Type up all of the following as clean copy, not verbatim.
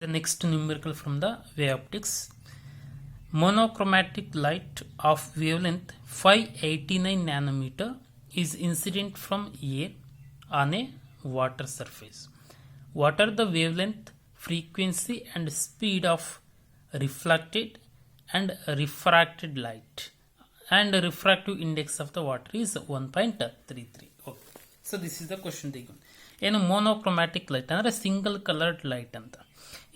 The next numerical from the wave optics. Monochromatic light of wavelength 589 nanometer is incident from air on a water surface. What are the wavelength, frequency and speed of reflected and refracted light? And the refractive index of the water is 1.33. Okay. So this is the question taken. In a monochromatic light and a single colored light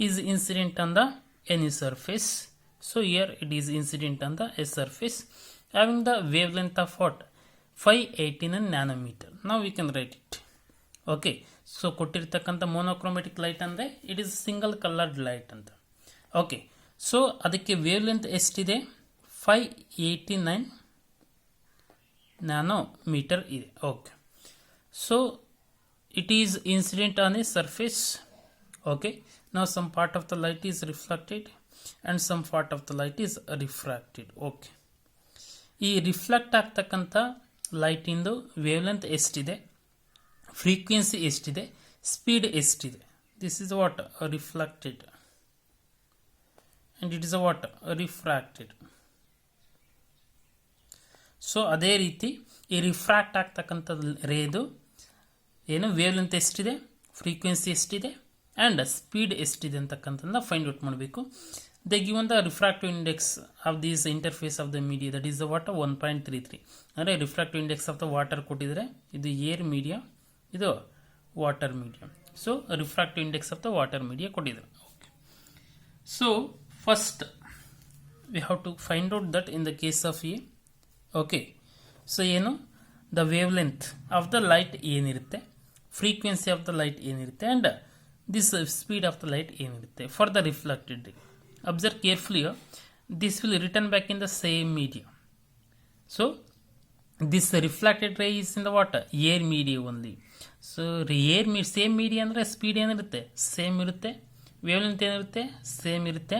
is incident on the any surface. So here it is incident on the a surface having the wavelength of what? 589 nanometer. Now we can write it. Okay. So ಕೊಟ್ಟಿರ್ತಕ್ಕಂಥ monochromatic light ಅಂದ್ರೆ it is single colored light ಅಂತ. Okay. So ಅದಕ್ಕೆ wavelength ಎಷ್ಟಿದೆ? 589 nanometer ಇದೆ. Okay. So it is incident on a surface. Okay. Now some part of the light is reflected and some part of the light is refracted. Okay. ಈ reflect ಆಗ್ತಕ್ಕಂಥ light ಇಂದು wavelength ಎಷ್ಟಿದೆ, frequency ಎಷ್ಟಿದೆ, speed ಎಷ್ಟಿದೆ. This is what reflected and it is what refracted. So ಅದೇ ರೀತಿ ಈ refract ಆಗ್ತಕ್ಕಂಥ ರೇದು ಏನು ವೇವ್ಲೆಂತ್ ಎಷ್ಟಿದೆ, ಫ್ರೀಕ್ವೆನ್ಸಿ ಎಷ್ಟಿದೆ ಆ್ಯಂಡ್ ಸ್ಪೀಡ್ ಎಷ್ಟಿದೆ ಅಂತಕ್ಕಂಥದ್ದನ್ನ ಫೈಂಡ್ ಔಟ್ ಮಾಡಬೇಕು. They given the refractive index of this interface of the media that is the what 1.33. ಅಂದರೆ refractive index of the water ಕೊಟ್ಟಿದ್ದಾರೆ, ಇದು ಏರ್ ಮೀಡಿಯಾ, ಇದು water media. So refractive index of the water media ಕೊಟ್ಟಿದ್ದಾರೆ. Okay. So first we have to find out that in the case of A. Okay. So ಏನು the wavelength of the light ಏನಿರುತ್ತೆ, frequency of the light ಏನಿರುತ್ತೆ and this speed of the light ಏನಿರುತ್ತೆ for the reflected ray. Observe carefully here. This will return back in the same media. So this reflected ray is in the water air media only. So air same media ಅಂದ್ರೆ speed ಏನಿರುತ್ತೆ same ಇರುತ್ತೆ, wavelength ಏನಿರುತ್ತೆ same ಇರುತ್ತೆ.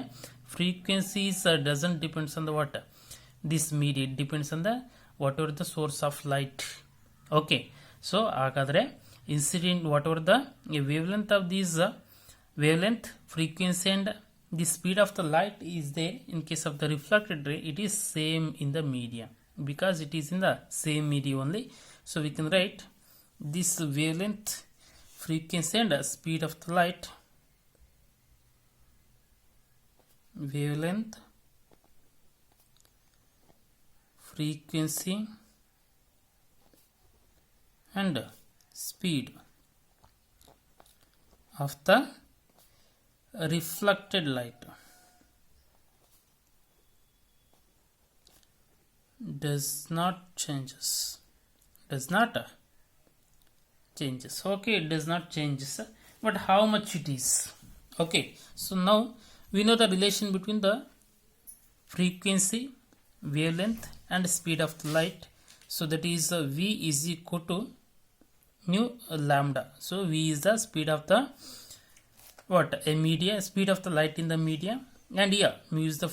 Frequencies doesn't depends on the water this media, it depends on the whatever the source of light. Okay. So ಹಾಗಾದ್ರೆ incident whatever the wavelength of these wavelength, frequency and the speed of the light is there in case of the reflected ray, it is same in the media because it is in the same media only. So we can write this wavelength, frequency and speed of the light, wavelength, frequency and speed of the reflected light does not changes. Okay, it does not changes, but how much it is. Okay. So now we know the relation between the frequency, wavelength and speed of the light. So that is V is equal to mu lambda. So V is the speed of the a media, speed of the light in the media, and here mu is the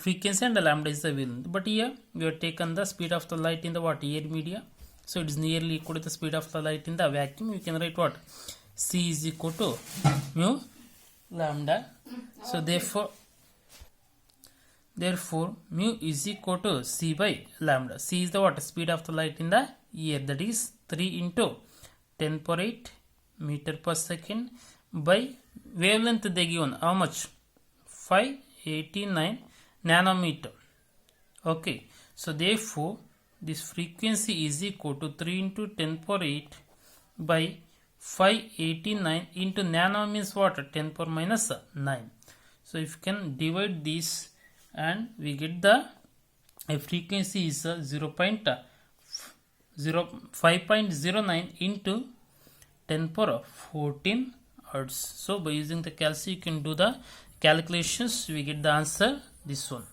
frequency and the lambda is the wavelength. But here we have taken the speed of the light in the air media, so it is nearly equal to the speed of the light in the vacuum. We can write what C is equal to mu lambda. So therefore mu is equal to C by lambda. C is the speed of the light in the air, that is 3 into 10 power 8 meter per second by wavelength they given how much 589 nanometer. Okay. So therefore this frequency is equal to 3 into 10 power 8 by 589 into nano means what 10 power minus 9. So if you can divide this and we get the frequency is 5.09 into 10 power 14 hertz. So by using the calculation you can do the calculations, we get the answer this one.